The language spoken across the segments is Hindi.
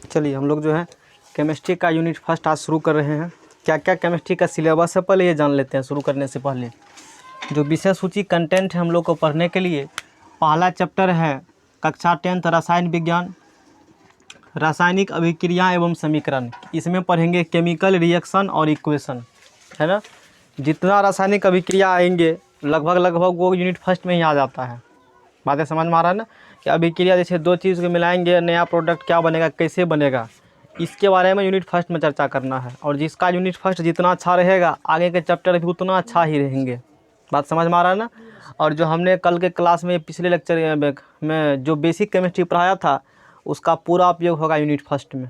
चलिए हम लोग जो है केमिस्ट्री का यूनिट फर्स्ट आज शुरू कर रहे हैं। क्या क्या केमिस्ट्री का सिलेबस है पहले ये जान लेते हैं। शुरू करने से पहले जो विषय सूची कंटेंट है हम लोग को पढ़ने के लिए, पहला चैप्टर है कक्षा 10 रसायन विज्ञान, रासायनिक अभिक्रिया एवं समीकरण। इसमें पढ़ेंगे केमिकल रिएक्शन और इक्वेशन, है ना। जितना रासायनिक अभिक्रिया आएंगे लगभग वो यूनिट फर्स्ट में ही आ जाता है। बातें समझ में आ रहा है ना, कि अभिक्रिया जैसे दो चीज़ को मिलाएंगे नया प्रोडक्ट क्या बनेगा, कैसे बनेगा, इसके बारे में यूनिट फर्स्ट में चर्चा करना है। और जिसका यूनिट फर्स्ट जितना अच्छा रहेगा आगे के चैप्टर भी उतना अच्छा ही रहेंगे। बात समझ में आ रहा है ना। और जो हमने कल के क्लास में पिछले लेक्चर में जो बेसिक केमिस्ट्री पढ़ाया था उसका पूरा उपयोग होगा यूनिट फर्स्ट में।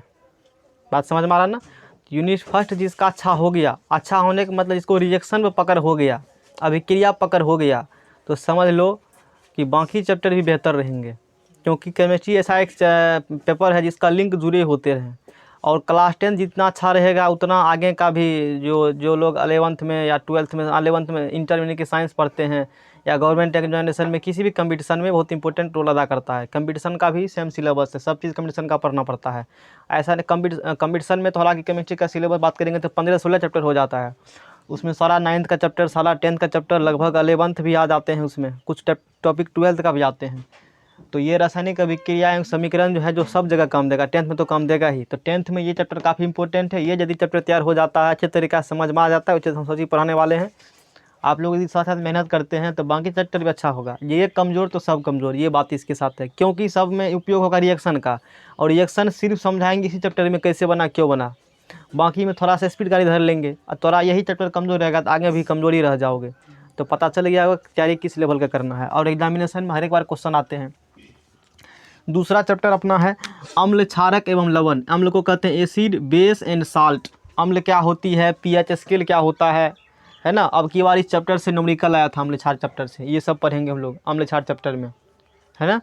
बात समझ में आ रहा है ना। यूनिट फर्स्ट जिसका अच्छा हो गया, अच्छा होने का मतलब जिसको रिएक्शन में पकड़ हो गया, अभिक्रिया पकड़ हो गया, तो समझ लो कि बाकी चैप्टर भी बेहतर रहेंगे। क्योंकि केमिस्ट्री ऐसा एक पेपर है जिसका लिंक जुड़े होते हैं। और क्लास 10 जितना अच्छा रहेगा उतना आगे का भी जो लोग 11th में या 12th में 11th में इंटरमीडिएट के साइंस पढ़ते हैं या गवर्नमेंट एग्जामिनेशन में किसी भी कंपटीशन में बहुत इंपॉर्टेंट रोल अदा करता है। कंपटीशन का भी सेम सिलेबस है, सब चीज़ कंपटीशन का पढ़ना पड़ता है। ऐसा नहीं कंपटीशन में तो हालांकि केमिस्ट्री का सिलेबस बात करेंगे तो 15-16 चैप्टर हो जाता है। उसमें सारा 9th का चैप्टर, सारा 10th का चैप्टर, लगभग 11th भी आ जाते हैं। उसमें कुछ टॉपिक 12th का भी आते हैं। तो ये रासायनिक अभिक्रिया एवं समीकरण जो है जो सब जगह काम देगा, 10th में तो काम देगा ही। तो 10th में ये चैप्टर काफ़ी इंपॉर्टेंट है। ये यदि चैप्टर तैयार हो जाता है, अच्छे तरीके से समझ में आ जाता है, उचित हम सोची पढ़ाने वाले हैं। आप लोग यदि साथ साथ मेहनत करते हैं तो बाकी चैप्टर भी अच्छा होगा। ये कमज़ोर तो सब कमज़ोर, ये बात इसके साथ है। क्योंकि सब में उपयोग होगा रिएक्शन का, और रिएक्शन सिर्फ समझाएंगे इसी चैप्टर में कैसे बना, क्यों बना। बाकी में थोड़ा सा स्पीड गाड़ी धर लेंगे और थोड़ा यही चैप्टर कमज़ोर रहेगा तो आगे भी कमज़ोरी रह जाओगे। तो पता चल गया होगा तैयारी किस लेवल का करना है। और एग्जामिनेशन में हर एक बार क्वेश्चन आते हैं। दूसरा चैप्टर अपना है अम्ल, क्षारक एवं लवण। अम्ल को कहते हैं एसिड, बेस एंड साल्ट। अम्ल क्या होती है, पीएच स्केल क्या होता है ना। अब की बार इस चैप्टर से न्यूमेरिकल आया था, अम्ल क्षार चैप्टर से। ये सब पढ़ेंगे हम लोग अम्ल क्षार चैप्टर में, है ना।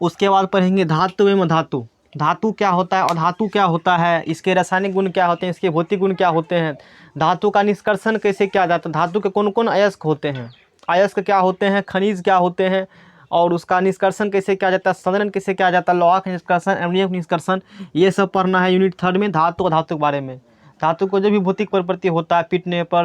उसके बाद पढ़ेंगे धातु एवं धातु। धातु क्या होता है और धातु क्या होता है, इसके रासायनिक गुण क्या होते हैं, इसके भौतिक गुण क्या होते हैं, धातु का निष्कर्षण कैसे किया जाता है, धातु के कौन कौन अयस्क होते हैं, अयस्क क्या होते हैं, खनिज क्या होते हैं, और उसका निष्कर्षण कैसे किया जाता है, संघनन कैसे किया जाता है, लोहा का निष्कर्षण, एल्युमिनियम निष्कर्षण, ये सब पढ़ना है यूनिट 3 में। धातु और धातु के बारे में, धातु को जो भी भौतिक प्रकृति होता है, पिटने पर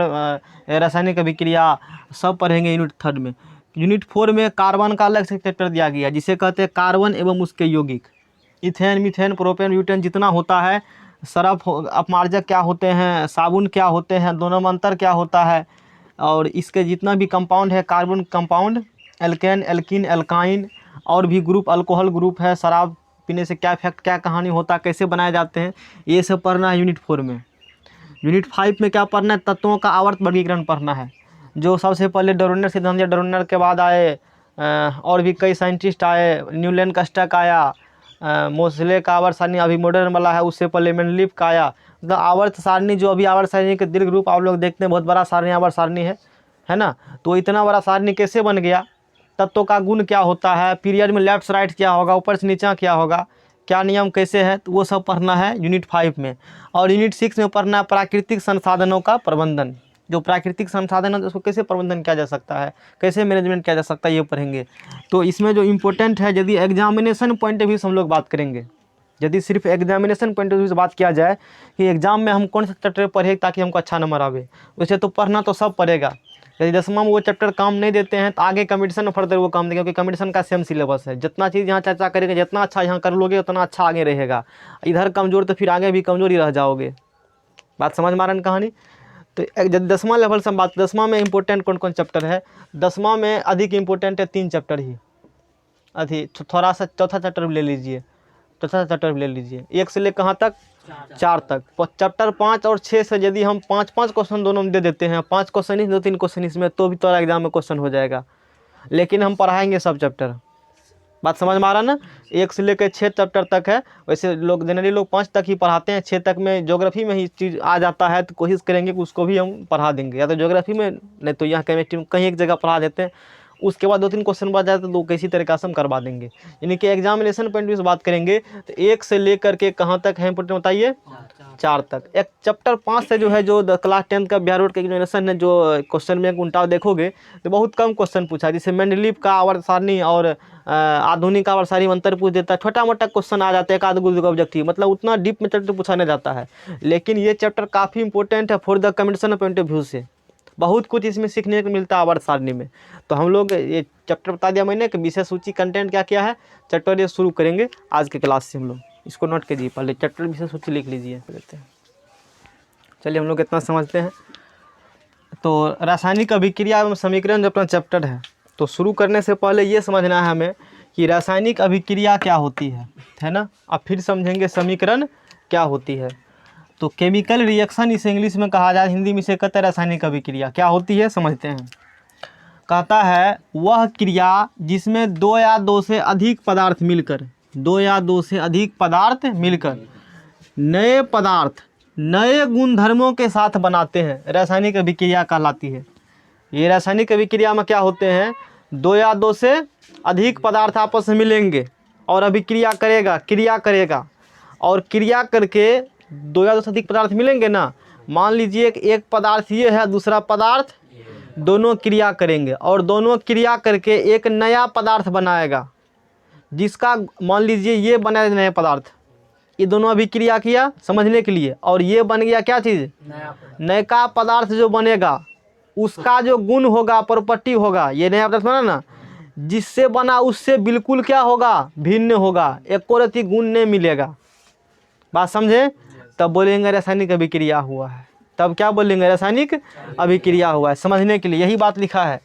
रासायनिक अभिक्रिया, सब पढ़ेंगे यूनिट 3 में। यूनिट 4 में कार्बन का अलग से चैप्टर दिया गया जिसे कहते हैं कार्बन एवं उसके यौगिक। इथेन, मीथेन, प्रोपेन, ब्यूटेन जितना होता है, सरफ अपमार्जक क्या होते हैं, साबुन क्या होते हैं, दोनों में अंतर क्या होता है, और इसके जितना भी कंपाउंड है, carbon compound, alkane, alkene, alkyne, और भी ग्रुप, अल्कोहल ग्रुप है, शराब पीने से क्या इफेक्ट, क्या कहानी होता है, कैसे बनाए जाते हैं, ये सब पढ़ना है यूनिट 4 में। यूनिट 5 में क्या पढ़ना है, तत्वों का आवर्त वर्गीकरण पढ़ना है। जो सबसे पहले डोरोनर सिद्धांत, डोरोनर के बाद आए और भी कई साइंटिस्ट आए, न्यूलन का स्टक आया, मोसले का आवर्त सारणी अभी मॉडर्न वाला है, उससे पहले मेंडलीफ का आया। मतलब आवर्त सारणी जो अभी आवर्त सारणी के दीर्घ रूप आप लोग देखते हैं, बहुत बड़ा सारणी आवर्त सारणी है ना। तो इतना बड़ा सारणी कैसे बन गया, तत्वों का गुण क्या होता है, पीरियड में लेफ्ट राइट क्या होगा, ऊपर से नीचा क्या होगा, क्या नियम कैसे है, तो वो सब पढ़ना है यूनिट 5 में। और यूनिट 6 में पढ़ना है प्राकृतिक संसाधनों का प्रबंधन। जो प्राकृतिक संसाधन है उसको कैसे प्रबंधन किया जा सकता है, कैसे मैनेजमेंट किया जा सकता है, ये पढ़ेंगे। तो इसमें जो इम्पोर्टेंट है, यदि एग्जामिनेशन पॉइंट ऑफ व्यू से हम लोग बात करेंगे, यदि सिर्फ एग्जामिनेशन पॉइंट ऑफ व्यू से बात किया जाए कि एग्जाम में हम कौन सा चैप्टर पढ़े ताकि हमको अच्छा नंबर आवे, वैसे तो पढ़ना तो सब पड़ेगा। यदि 10वां में वो चैप्टर काम नहीं देते हैं तो आगे कंपटीशन में फर्दर वो काम देंगे, क्योंकि कंपटीशन का सेम सिलेबस है। जितना चीज़ यहाँ चर्चा करेंगे, जितना अच्छा यहाँ कर लोगे उतना अच्छा आगे रहेगा। इधर कमज़ोर तो फिर आगे भी कमज़ोरी रह जाओगे। बात समझ में आ रहा है कहानी। तो जब 10वां लेवल से हम बात, 10वां में इंपॉर्टेंट कौन कौन चैप्टर है, 10वां में अधिक इंपॉर्टेंट है 3 चैप्टर ही। थोड़ा सा चौथा चैप्टर भी ले लीजिए, चौथा चैप्टर भी ले लीजिए, 1 से ले कहाँ तक, 4 तक। चैप्टर 5 और 6 से यदि हम 5-5 क्वेश्चन दोनों में दे देते हैं, 5 क्वेश्चन ही 2-3 क्वेश्चन इसमें, तो भी तो एग्जाम में क्वेश्चन हो जाएगा। लेकिन हम पढ़ाएंगे सब चैप्टर। बात समझ में आ रहा ना। 1 से लेकर 6 चैप्टर तक है। वैसे लोग जनरली लोग 5 तक ही पढ़ाते हैं, 6 तक में ज्योग्राफी में ही चीज़ आ जाता है, तो कोशिश करेंगे कि उसको भी हम पढ़ा देंगे, या तो ज्योग्राफी में, नहीं तो यहाँ केमिस्ट्री में कहीं एक जगह पढ़ा देते हैं। उसके बाद 2-3 क्वेश्चन बच जाते तो किसी तरीक़ा से हम करवा देंगे। यानी कि एग्जामिनेशन पॉइंट ऑफ व्यू से बात करेंगे तो 1 से लेकर के कहाँ तक है इंपॉर्टेंट बताइए, 4 तक। एक चैप्टर 5 से जो है, जो क्लास 10 का बिहार बोर्ड का एग्जामिनेशन है, जो क्वेश्चन में उल्टा देखोगे तो बहुत कम क्वेश्चन पूछा है। जैसे मेंडलीव का आवर्त सारणी और आधुनिक आवर्त सारणी में अंतर पूछ देता है, छोटा मोटा क्वेश्चन आ जाता है, एक आध गो ऑब्जेक्टिव, मतलब उतना डीप में चैप्टर पूछा नहीं जाता है। लेकिन ये चैप्टर काफ़ी इंपॉर्टेंट है for the communication point of view से, बहुत कुछ इसमें सीखने को मिलता है आवर्त सारणी में। तो हम लोग ये चैप्टर बता दिया मैंने कि विषय सूची कंटेंट क्या क्या है, चैप्टर ये शुरू करेंगे आज के क्लास से। हम लोग इसको नोट कीजिए, पहले चैप्टर विषय सूची लिख लीजिए। देते हैं, चलिए हम लोग इतना समझते हैं। तो रासायनिक अभिक्रिया एवं समीकरण जो अपना चैप्टर है, तो शुरू करने से पहले ये समझना है हमें कि रासायनिक अभिक्रिया क्या होती है ना। अब फिर समझेंगे समीकरण क्या होती है। तो केमिकल रिएक्शन इसे इंग्लिश में कहा जाए, हिंदी में इसे कहते हैं रासायनिक अभिक्रिया। क्या होती है समझते हैं। कहता है वह क्रिया जिसमें 2 या 2 से अधिक पदार्थ मिलकर, 2 या 2 से अधिक पदार्थ मिलकर नए पदार्थ नए गुणधर्मों के साथ बनाते हैं, रासायनिक अभिक्रिया कहलाती है। ये रासायनिक अभिक्रिया में क्या होते हैं, 2 या 2 से अधिक पदार्थ आपस में मिलेंगे और अभिक्रिया करेगा, क्रिया करेगा, और क्रिया करके 2 या 2 से अधिक पदार्थ मिलेंगे ना। मान लीजिए कि एक पदार्थ ये है, दूसरा पदार्थ, दोनों क्रिया करेंगे और दोनों क्रिया करके एक नया पदार्थ बनाएगा, जिसका मान लीजिए ये बना नया पदार्थ, ये दोनों अभिक्रिया किया समझने के लिए, और ये बन गया क्या चीज़, नया पदार्थ जो बनेगा उसका जो गुण होगा, प्रॉपर्टी होगा, ये नया पदार्थ बना ना, जिससे बना उससे बिल्कुल क्या होगा, भिन्न होगा, एक और रति गुण नहीं मिलेगा। बात समझे, तब बोलेंगे रासायनिक अभिक्रिया हुआ है। तब क्या बोलेंगे, रासायनिक अभिक्रिया हुआ है। समझने के लिए यही बात लिखा है,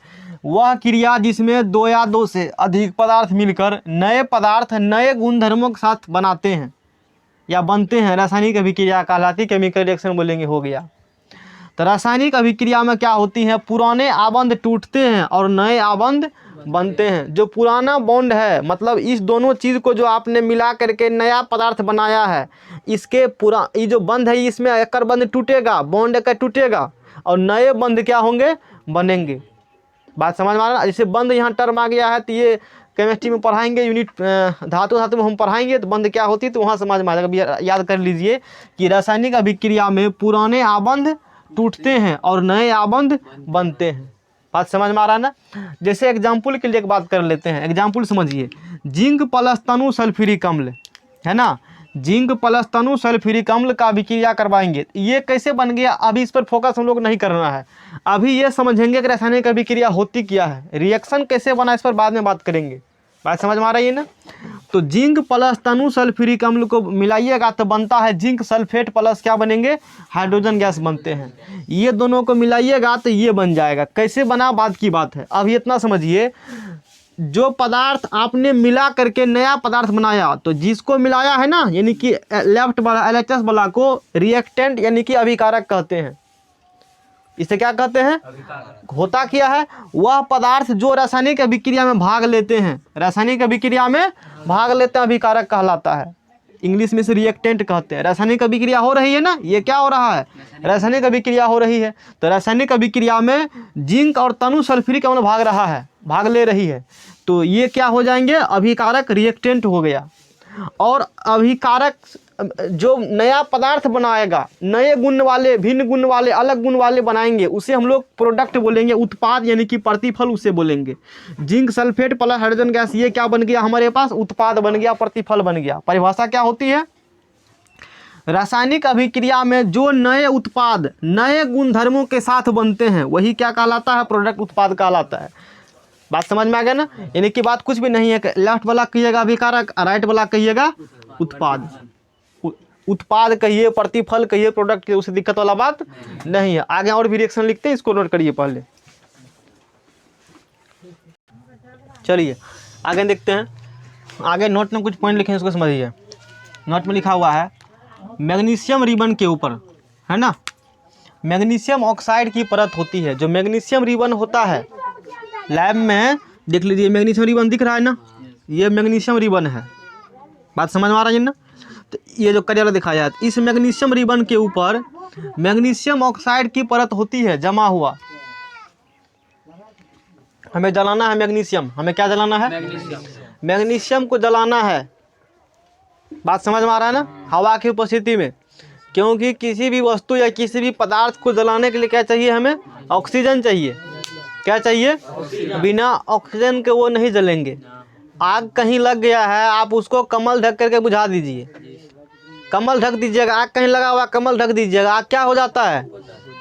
वह क्रिया जिसमें 2 या 2 से अधिक पदार्थ मिलकर नए पदार्थ नए गुणधर्मों के साथ बनाते हैं या बनते हैं, रासायनिक अभिक्रिया कहलाती। केमिकल रिएक्शन बोलेंगे हो गया। तो रासायनिक अभिक्रिया में क्या होती है, पुराने आबंध टूटते हैं और नए आबंध बनते हैं। जो पुराना बॉन्ड है, मतलब इस दोनों चीज़ को जो आपने मिला करके नया पदार्थ बनाया है, इसके पूरा ये जो बंध है, इसमें एक बंध टूटेगा, बॉन्ड एक टूटेगा और नए बंध क्या होंगे, बनेंगे। बात समझ में आ रहा है। जैसे बंध यहाँ टर्म आ गया है, तो ये केमिस्ट्री में पढ़ाएंगे, यूनिट धातु में हम पढ़ाएंगे, तो बंध क्या होती है तो वहाँ समझ में आ जाएगा। याद कर लीजिए कि रासायनिक अभिक्रिया में पुराने आबंध टूटते हैं और नए आबंध बनते हैं। बात समझ में आ रहा है ना। जैसे एग्जाम्पल के लिए एक बात कर लेते हैं, एग्जाम्पल समझिए। जिंक प्लस तनु सल्फ्यूरिक अम्ल है ना, जिंक प्लस तनु सल्फ्यूरिक अम्ल का अभिक्रिया करवाएंगे। ये कैसे बन गया, अभी इस पर फोकस हम लोग नहीं करना है। अभी ये समझेंगे कि रासायनिक अभिक्रिया होती क्या है, रिएक्शन कैसे बना, इस पर बाद में बात करेंगे। बात समझ में आ रही है ना। तो जिंक प्लस तनु सल्फ्यूरिक अम्ल को मिलाइएगा तो बनता है जिंक सल्फेट प्लस क्या बनेंगे, हाइड्रोजन गैस बनते हैं। ये दोनों को मिलाइएगा तो ये बन जाएगा। कैसे बना बात की बात है। अब इतना समझिए, जो पदार्थ आपने मिला करके नया पदार्थ बनाया, तो जिसको मिलाया है ना, यानी कि लेफ्ट वाला LHS वाला को रिएक्टेंट यानी कि अभिकारक कहते हैं। इसे क्या कहते हैं, होता क्या है, वह पदार्थ जो रासायनिक अभिक्रिया में भाग लेते हैं, रासायनिक अभिक्रिया में भाग लेते हैं, अभिकारक कहलाता है। इंग्लिश में से रिएक्टेंट कहते हैं। रासायनिक अभिक्रिया हो रही है ना, ये क्या हो रहा है, रासायनिक अभिक्रिया हो रही है। तो रासायनिक अभिक्रिया में जिंक और तनु सल्फ्यूरिक अम्ल भाग रहा है, भाग ले रही है, तो ये क्या हो जाएंगे, अभिकारक, रिएक्टेंट हो गया। और अभिकारक जो नया पदार्थ बनाएगा, नए गुण वाले, भिन्न गुण वाले, अलग गुण वाले बनाएंगे, उसे हम लोग प्रोडक्ट बोलेंगे, उत्पाद यानी कि प्रतिफल उसे बोलेंगे। Zinc sulphate plus hydrogen gas, ये क्या बन गया हमारे पास, उत्पाद बन गया, प्रतिफल बन गया। परिभाषा क्या होती है, रासायनिक अभिक्रिया में जो नए उत्पाद नए गुणधर्मों के साथ बनते हैं वही क्या कहलाता है, प्रोडक्ट, उत्पाद कहलाता है। बात समझ में आ गया ना। यानी कि बात कुछ भी नहीं है, लेफ्ट वाला कहिएगा अभिकारक, राइट वाला कहिएगा उत्पाद। उत्पाद कहिए, प्रतिफल कहिए, प्रोडक्ट कहिए, उससे दिक्कत वाला बात नहीं है। आगे और भी रिएक्शन लिखते हैं, इसको नोट करिए पहले। चलिए आगे देखते हैं। आगे नोट में कुछ पॉइंट लिखे हैं, इसको समझिए। नोट में लिखा हुआ है मैग्नीशियम रिबन के ऊपर, है ना, मैग्नीशियम ऑक्साइड की परत होती है। जो मैग्नीशियम रिबन होता है, लैब में देख लीजिए, मैग्नीशियम रिबन दिख रहा है ना, ये मैग्नीशियम रिबन है। बात समझ में आ रही है ना। तो ये जो करियर दिखाया है, इस मैग्नीशियम रिबन के ऊपर मैग्नीशियम ऑक्साइड की परत होती है जमा हुआ। हमें जलाना है मैग्नीशियम, हमें क्या जलाना है, मैग्नीशियम को जलाना है। बात समझ में आ रहा है ना। हवा की उपस्थिति में क्योंकि किसी भी वस्तु या किसी भी पदार्थ को जलाने के लिए क्या चाहिए, हमें ऑक्सीजन चाहिए। क्या चाहिए? बिना ऑक्सीजन के वो नहीं जलेंगे। आग कहीं लग गया है, आप उसको कमल ढक करके बुझा दीजिए, कमल ढक दीजिएगा। आग कहीं लगा हुआ, कमल ढक दीजिएगा, आग क्या हो जाता है?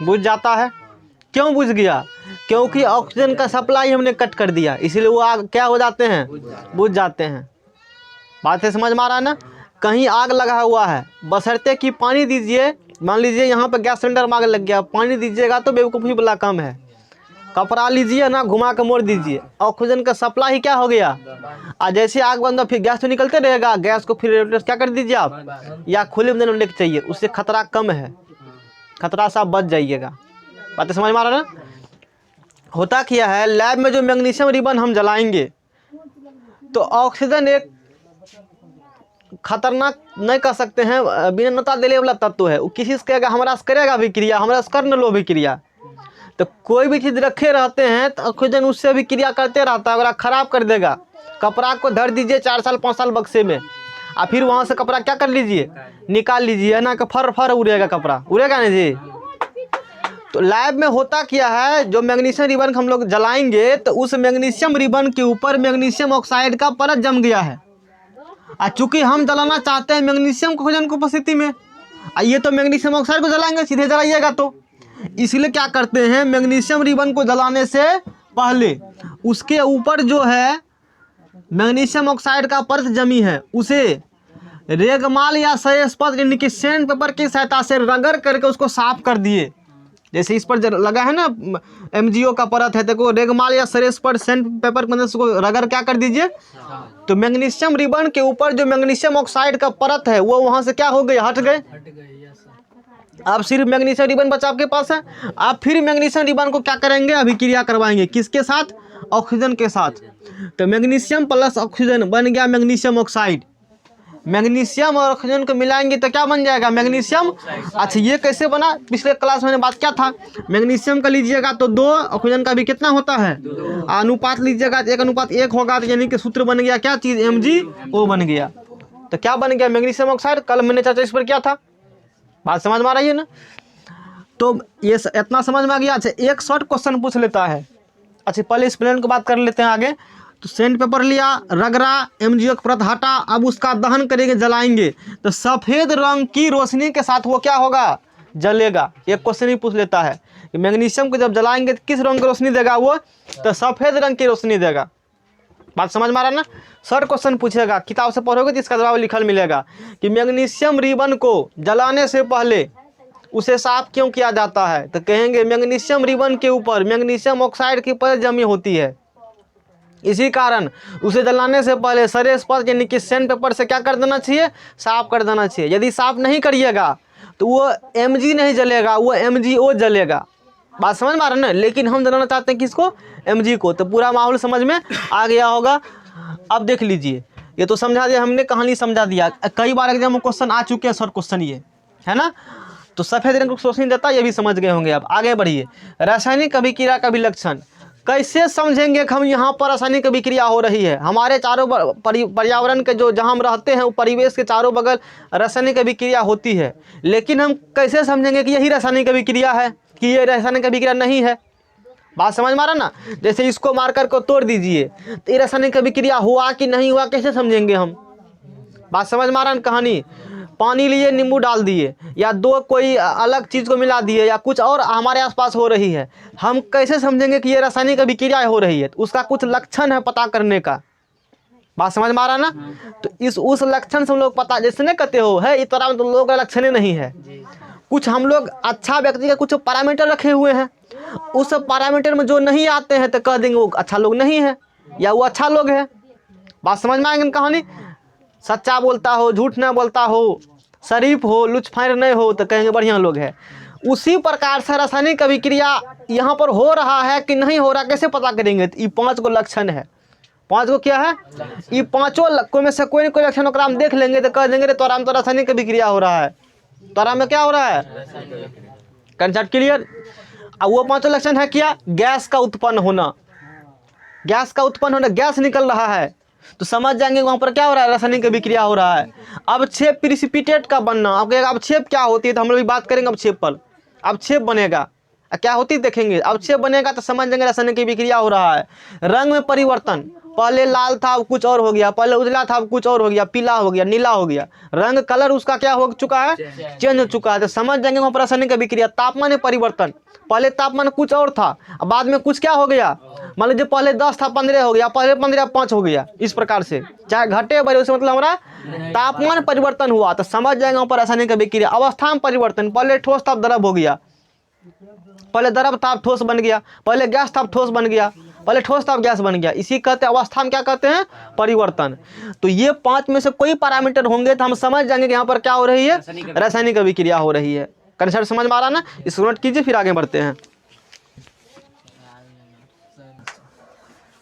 बुझ जाता है। क्यों बुझ गया? क्योंकि ऑक्सीजन का सप्लाई हमने कट कर दिया, इसीलिए वो आग क्या हो जाते हैं? बुझ जाते हैं। बात है, समझ में आ रहा है ना? कहीं आग लगा हुआ है, बशर्ते कि पानी दीजिए। मान लीजिए यहाँ पर गैस सिलेंडर में आग लग गया, पानी दीजिएगा तो बेवकूफ़ी वाला काम है। कपड़ा लीजिए ना, घुमा के मोड़ दीजिए, ऑक्सीजन का सप्लाई क्या हो गया? और जैसे आग बंद, फिर गैस तो निकलते रहेगा, गैस को फिर क्या कर दीजिए आप, या खुले में लेके चाहिए, उससे खतरा कम है, खतरा से आप बच जाइएगा। बातें समझ में आ रहा है ना? होता क्या है, लैब में जो मैग्नीशियम रिबन हम जलाएंगे तो ऑक्सीजन एक खतरनाक नहीं कर सकते हैं, विनम्रता देने वाला तत्व है। वो किसी से कहेगा हमारा से करेगा भी क्रिया, हमारा से कर न लो भी क्रिया। तो कोई भी चीज़ रखे रहते हैं तो ऑक्सीजन उससे भी क्रिया करते रहता है, अगर ख़राब कर देगा। कपड़ा को धर दीजिए 4 साल 5 साल बक्से में, और फिर वहाँ से कपड़ा क्या कर लीजिए, निकाल लीजिए, है ना, कि फर फर उड़ेगा, कपड़ा उड़ेगा नहीं जी। तो लैब में होता क्या है, जो मैग्नीशियम रिबन हम लोग जलाएंगे तो उस मैग्नीशियम रिबन के ऊपर मैग्नीशियम ऑक्साइड का परत जम गया है। और चूंकि हम जलाना चाहते हैं मैग्नीशियम को ऑक्सीजन की उपस्थिति में, ये तो मैग्नीशियम ऑक्साइड को जलाएंगे, सीधे जलाइएगा तो। इसलिए क्या करते हैं, मैग्नीशियम रिबन को जलाने से पहले उसके ऊपर जो है मैग्नीशियम ऑक्साइड का परत जमी है, उसे रेगमाल या सरेस्पत यानी कि सैंड पेपर की सहायता से रगड़ करके उसको साफ कर दिए। जैसे इस पर लगा है ना MgO का परत है, देखो रेगमाल या सरेस्पत सैंड पेपर की मदद से उसको रगड़ क्या कर दीजिए। तो मैग्नीशियम रिबन के ऊपर जो मैग्नीशियम ऑक्साइड का परत है वो वहाँ से क्या हो गए, हट गए। अब सिर्फ मैग्नीशियम रिबन बचा आपके पास है। आप फिर मैग्नीशियम रिबन को क्या करेंगे, अभिक्रिया करवाएंगे, किसके साथ? ऑक्सीजन के साथ। तो मैग्नीशियम प्लस ऑक्सीजन बन गया मैग्नीशियम ऑक्साइड। मैग्नीशियम और ऑक्सीजन को मिलाएंगे तो क्या बन जाएगा, मैग्नीशियम। अच्छा, ये कैसे बना, पिछले क्लास में बात क्या था, मैग्नीशियम का लीजिएगा तो 2, ऑक्सीजन का भी कितना होता है, अनुपात लीजिएगा 1:1 होगा, तो यानी कि सूत्र बन गया क्या चीज़, MgO बन गया। तो क्या बन गया, मैग्नीशियम ऑक्साइड। कल मैंने चर्चा इस पर क्या था, बात समझ में आ रही है ना? तो ये इतना समझ में आ गया। अच्छा, एक शॉर्ट क्वेश्चन पूछ लेता है। अच्छा, पहले इस प्लेन की बात कर लेते हैं आगे। तो सैंड पेपर लिया, रगड़ा, MgO की परत हटा, अब उसका दहन करेंगे, जलाएंगे, तो सफ़ेद रंग की रोशनी के साथ वो क्या होगा, जलेगा। एक क्वेश्चन ही पूछ लेता है कि मैग्नीशियम को जब जलाएंगे तो किस रंग की रोशनी देगा वो, तो सफ़ेद रंग की रोशनी देगा। बात समझ में आ रहा है ना? शॉर्ट क्वेश्चन पूछेगा, किताब से पढ़ोगे तो इसका जवाब लिखल मिलेगा कि मैग्नीशियम रिबन को जलाने से पहले उसे साफ क्यों किया जाता है, तो कहेंगे मैग्नीशियम रिबन के ऊपर मैग्नीशियम ऑक्साइड की परत जमी होती है, इसी कारण उसे जलाने से पहले सरेस्पत यानी कि सैंड पेपर से क्या कर देना चाहिए, साफ कर देना चाहिए। यदि साफ नहीं करिएगा तो वो Mg नहीं जलेगा, वो MgO जलेगा। बात समझ में आ रहा है ना? लेकिन हम जलाना चाहते हैं किसको, Mg को। तो पूरा माहौल समझ में आ गया होगा। अब देख लीजिए, ये तो समझा दिया हमने, कहानी समझा दिया। कई बार एग्जाम में क्वेश्चन आ चुके हैं, शॉर्ट क्वेश्चन ये है ना। तो सफ़ेद रंग को रोशनी देता, ये भी समझ गए होंगे। अब आगे बढ़िए, रासायनिक अभिक्रिया का भी लक्षण कैसे समझेंगे कि हम यहाँ पर रासायनिक अभिक्रिया हो रही है। हमारे चारों पर्यावरण के जो जहाँ हम रहते हैं वो परिवेश के चारों बगल रासायनिक अभिक्रिया होती है, लेकिन हम कैसे समझेंगे कि यही रासायनिक अभिक्रिया है कि ये रासायनिक अभिक्रिया नहीं है। बात समझ में आ रहा ना? जैसे इसको मारकर को तोड़ दीजिए तो ये रासायनिक अभिक्रिया हुआ कि नहीं हुआ, कैसे समझेंगे हम। बात समझ में आ रहा है? कहानी, पानी लिए, नींबू डाल दिए, या दो कोई अलग चीज़ को मिला दिए, या कुछ और हमारे आसपास हो रही है, हम कैसे समझेंगे कि ये रासायनिक अभिक्रिया हो रही है? तो उसका कुछ लक्षण है पता करने का। बात समझ में आ रहा है ना? तो उस लक्षण से हम लोग पता, जैसे नहीं कहते हो है इस तरह, तो लोगों का लक्षण ही नहीं है। कुछ हम लोग अच्छा व्यक्ति का कुछ पैरामीटर रखे हुए हैं, उस पैरामीटर में जो नहीं आते हैं तो कह देंगे वो अच्छा लोग नहीं है या वो अच्छा लोग है। बात समझ में आएगी कहानी? सच्चा बोलता हो, झूठ न बोलता हो, शरीफ हो, लुचफायर नहीं हो, तो कहेंगे बढ़िया लोग है। उसी प्रकार से रासायनिक अभिक्रिया यहाँ पर हो रहा है कि नहीं हो रहा, कैसे पता करेंगे? तो ये 5 गो लक्षण है। 5 गो क्या है? ये 5 में से कोई न कोई लक्षण ओकरा हम देख लेंगे तो कह देंगे रे तोरा में तो रासायनिक अभिक्रिया हो रहा है, तोरा में क्या हो रहा है, कंसेप्ट क्लियर। अब वो 5 लक्षण है क्या? गैस का उत्पन्न होना, गैस का उत्पन्न होना, गैस निकल रहा है, तो समझ जाएंगे वहाँ पर क्या हो रहा है, रासायनिक अभिक्रिया हो रहा है। अवक्षेप प्रिसिपिटेट का बनना, आपको अवक्षेप क्या होती है तो हम लोग भी बात करेंगे अवक्षेप पर। अवक्षेप बनेगा क्या होती है देखेंगे, अवक्षेप बनेगा तो समझ जाएंगे रासायनिक अभिक्रिया हो रहा है। रंग में परिवर्तन, पहले लाल था अब कुछ और हो गया, पहले उजला था अब कुछ और हो गया, पीला हो गया, नीला हो गया, रंग कलर उसका क्या हो चुका है, चेंज हो चुका है। तो समझ जाएंगे वहाँ पर रासायनिक अभिक्रिया। तापमान में परिवर्तन, पहले तापमान कुछ और था अब बाद में कुछ क्या हो गया, मान लीजिए पहले 10 था 15 हो गया, पहले 15 5 हो गया, इस प्रकार से चाहे घटे बढ़े उससे मतलब हमारा तापमान परिवर्तन हुआ। तो समझ जाएंगे वहाँ पर रासायनिक अभिक्रिया। अवस्था में परिवर्तन, पहले ठोस था अब द्रव हो गया, पहले द्रव था अब ठोस बन गया, पहले गैस था अब ठोस बन गया, पहले ठोस था अब गैस बन गया, इसी कहते हैं अवस्था में क्या कहते हैं, परिवर्तन। तो ये 5 में से कोई पैरामीटर होंगे तो हम समझ जाएंगे कि यहाँ पर क्या हो रही है, रासायनिक अभिक्रिया हो रही है। कंसेप्ट समझ में आ रहा ना, इसको नोट कीजिए फिर आगे बढ़ते हैं।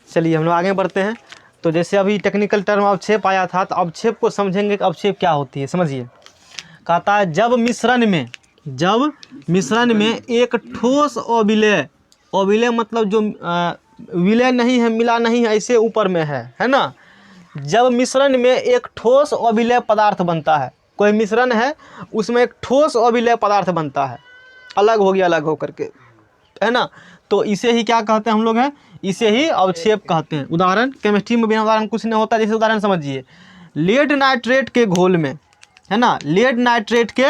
चलिए हम लोग आगे बढ़ते हैं। तो जैसे अभी टेक्निकल टर्म अवक्षेप आया था, तो अवक्षेप को समझेंगे कि अवक्षेप क्या होती है। समझिए, कहता है जब मिश्रण में एक ठोस अविलय, अविलय मतलब जो विलय नहीं है, मिला नहीं है, ऐसे ऊपर में है ना। जब मिश्रण में एक ठोस अविलय पदार्थ बनता है, कोई मिश्रण है उसमें एक ठोस अविलय पदार्थ बनता है, अलग हो गया अलग हो करके, है ना। तो इसे ही क्या कहते हैं हम लोग हैं, इसे ही अवक्षेप कहते हैं। उदाहरण, केमिस्ट्री में बिना उदाहरण कुछ नहीं होता। जैसे उदाहरण समझिए, लेड नाइट्रेट के घोल में, है ना, लेड नाइट्रेट के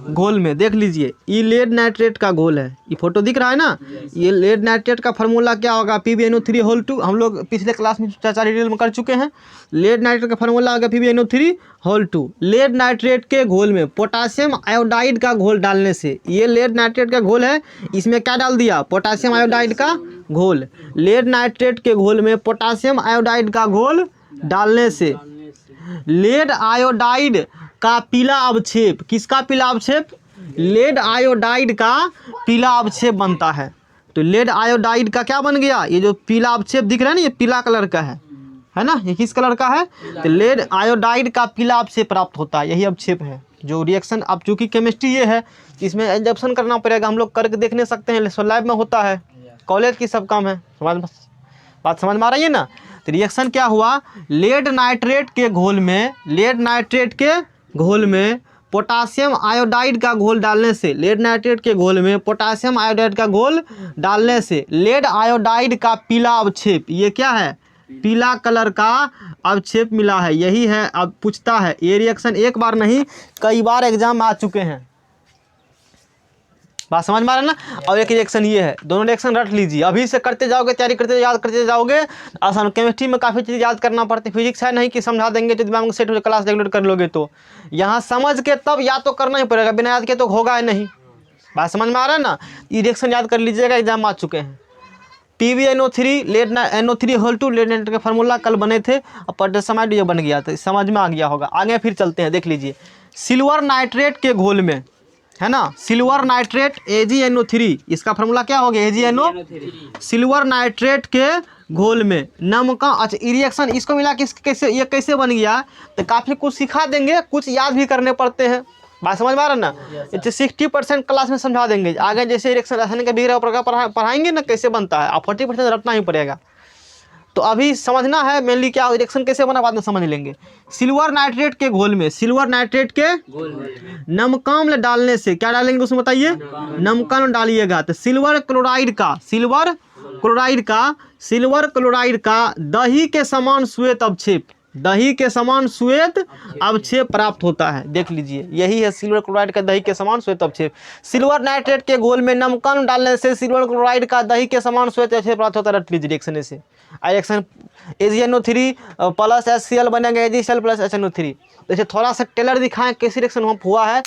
घोल में देख लीजिए, ये लेड नाइट्रेट का घोल है, ये फोटो दिख रहा है ना। ये लेड नाइट्रेट का फार्मूला क्या होगा, PbNO3 हम लोग पिछले क्लास में चर्चा डिटेल में कर चुके हैं। लेड नाइट्रेट का फार्मूला होगा PbNO3। लेड नाइट्रेट के घोल में पोटासियम आयोडाइड का घोल डालने से, ये लेड नाइट्रेट का घोल है, इसमें क्या डाल दिया, पोटासियम आयोडाइड का घोल। लेड नाइट्रेट के घोल में पोटासियम आयोडाइड का घोल डालने से लेड आयोडाइड का पीला अवक्षेप, किसका पीला अवक्षेप, लेड आयोडाइड का पीला अवक्षेप बनता है। तो लेड आयोडाइड का क्या बन गया, ये जो पीला अवक्षेप दिख रहा है ना, ये पीला कलर का है ना, ये किस कलर का है, तो लेड आयोडाइड का पीला अवक्षेप प्राप्त होता है, यही अवक्षेप है। जो रिएक्शन, अब चूँकि केमिस्ट्री ये है, इसमें एडप्शन करना पड़ेगा, हम लोग करके देख नहीं सकते हैं, लैब में होता है, कॉलेज की सब काम है। बात समझ में आ रही है ना। तो रिएक्शन क्या हुआ, लेड नाइट्रेट के घोल में, लेड नाइट्रेट के घोल में पोटासियम आयोडाइड का घोल डालने से, लेड नाइट्रेट के घोल में पोटासियम आयोडाइड का घोल डालने से लेड आयोडाइड का पीला अवक्षेप, ये क्या है, पीला कलर का अवक्षेप मिला है, यही है। अब पूछता है, ये रिएक्शन एक बार नहीं कई बार एग्जाम में आ चुके हैं, बात समझ में आ रहा है ना। और एक रिएक्शन ये है, दोनों रिएक्शन रट लीजिए, अभी से करते जाओगे, तैयारी करते याद करते जाओगे, आसान। केमिस्ट्री में काफ़ी चीज़ याद करना पड़ती है, फिजिक्स है नहीं कि समझा देंगे तो दिमाग में सेट हो, क्लास रेगुलर कर लोगे तो यहाँ समझ के तब याद तो करना ही पड़ेगा, बिना याद के तो होगा ही नहीं। बात समझ में आ रहा है ना। ये रिएक्शन याद कर लीजिएगा, एग्जाम आ चुके हैं। PbNO3 lead NO3 lead nitrate के फार्मूला कल बने थे, और पोटेशियम ये बन गया था, समझ में आ गया होगा। आगे फिर चलते हैं, देख लीजिए, सिल्वर नाइट्रेट के घोल में, है ना, सिल्वर नाइट्रेट AgNO3, इसका फार्मूला क्या हो गया, AgNO। सिल्वर नाइट्रेट के घोल में नमक, अच्छा रिएक्शन इसको मिला कि कैसे, ये कैसे बन गया, तो काफ़ी कुछ सिखा देंगे, कुछ याद भी करने पड़ते हैं। बात समझ में आ रहा है ना। 60% क्लास में समझा देंगे, आगे जैसे रिएक्शन रासायनिक अभिक्रिया पढ़ाएंगे ना कैसे बनता है, आप 40% रटना ही पड़ेगा। तो अभी समझना है मेनली क्या रिएक्शन कैसे बना, बाद में समझ लेंगे। सिल्वर नाइट्रेट के घोल में, सिल्वर नाइट्रेट के नमकाम्ल डालने से, क्या डालेंगे उसमें बताइए, नमकाम्ल डालिएगा। तो सिल्वर क्लोराइड का दही के समान श्वेत अवक्षेप, दही के समान श्वेत अवक्षेप प्राप्त होता है। देख लीजिए, यही है सिल्वर क्लोराइड का दही के समान श्वेत अवक्षेप। सिल्वर नाइट्रेट के घोल में नमकाम्ल डालने से सिल्वर क्लोराइड का दही के समान श्वेत अवक्षेप प्राप्त होता है। रट लीजिए रिएक्शन से, रिएक्शन AgNO3 प्लस HCl बनेगा AgCl प्लस HNO3। जैसे थोड़ा सा टेलर दिखाएं कैसे रिएक्शन हुआ है,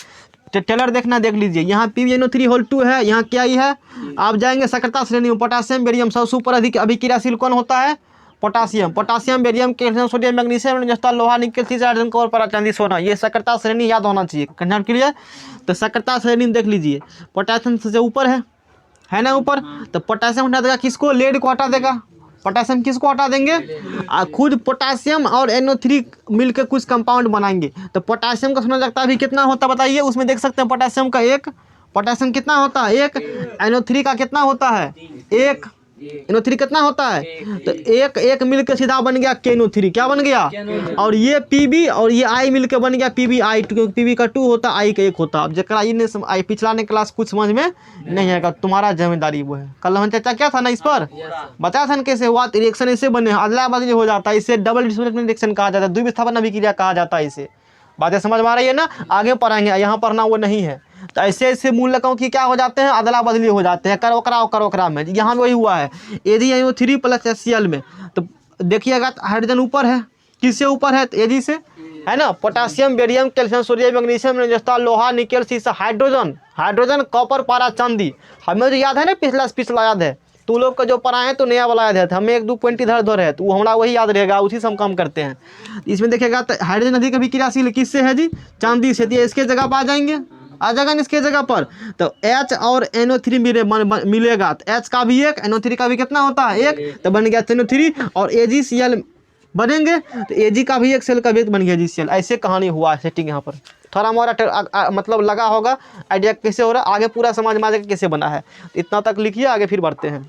तो टेलर देखना, देख लीजिए, यहाँ PbNO3 है, यहाँ क्या ही है, आप जाएंगे सक्रियता श्रेणी में, पोटासियम बेरियम सबसे ऊपर अधिक अभिक्रियाशील कौन होता है, potassium barium calcium sodium magnesium जस्ता लोहा निकल चीज आयरन कॉपर पर चांदी सोना, ये सक्रियता श्रेणी याद होना चाहिए, कंसेप्ट क्लियर। तो सक्रियता श्रेणी देख लीजिए, पोटासियम से ऊपर है ना ऊपर, तो पोटासियम हटा देगा किसको, लेड को हटा देगा, पोटासियम किसको हटा देंगे, खुद पोटासियम और NO3 मिलकर कुछ कंपाउंड बनाएंगे। तो पोटासियम का संयोजकता भी कितना होता है बताइए, उसमें देख सकते हैं पोटासियम का एक, पोटासियम कितना होता है एक, NO3 का कितना होता है एक, NO3 कितना होता है, तो एक एक मिल के सीधा बन गया KNO3, क्या बन गया, और ये PB और ये I मिल के बन गया PBI2, क्योंकि PB का 2 होता I का 1 होता। अब जरा ये पिछला ने क्लास कुछ समझ में नहीं आएगा, तुम्हारा जिम्मेदारी वो है। कल हम चर्चा क्या था ना इस पर, बताया था ना कैसे हुआ, रिएक्शन ऐसे बने, अदला बदली हो जाता है, इसे डबल डिस्प्लेसमेंट रिएक्शन कहा जाता है, द्विविस्थापन अभिक्रिया कहा जाता है इसे। बातें समझ में आ रही है ना, आगे पढ़ाएंगे, यहाँ पढ़ना वो नहीं है। तो ऐसे ऐसे मूलकों की क्या हो जाते हैं, अदला बदली हो जाते हैं, करोकरा में। यहाँ में वही हुआ है AgNO3 + HCl में। तो देखिएगा हाइड्रोजन ऊपर है, किससे ऊपर है, Ag से है ना, potassium, barium, calcium, sodium, magnesium, रेगिस्तान, लोहा, निकेल, सीसा, हाइड्रोजन, कॉपर, पारा, चांदी। हमें तो याद है ना, पिछला याद है, तू लोग का जो पढ़ाए हैं तो नया वाला याद है, हमें 1 2 पॉइंट इधर उधर है, तो वो हमारा वही याद रहेगा, उसी से हम काम करते हैं। इसमें देखिएगा तो हाइड्रोजन अधिक अभिक्रियाशील किससे है जी, चांदी से, तो इसके जगह पर आ जाएंगे, आ जाएगा ना इसके जगह पर। तो H और NO3 मिलेगा, तो H का भी 1, NO3 का भी कितना होता है 1, तो बन गया NO3, और AgCl बनेंगे, तो Ag का भी 1, सेल का भी 1 बन गया GCl। ऐसे कहानी हुआ है सेटिंग। यहाँ पर थोड़ा हमारा मतलब लगा होगा आइडिया कैसे हो रहा है, आगे पूरा समझ में आ जाएगा कैसे बना है। इतना तक लिखिए, आगे फिर बढ़ते हैं।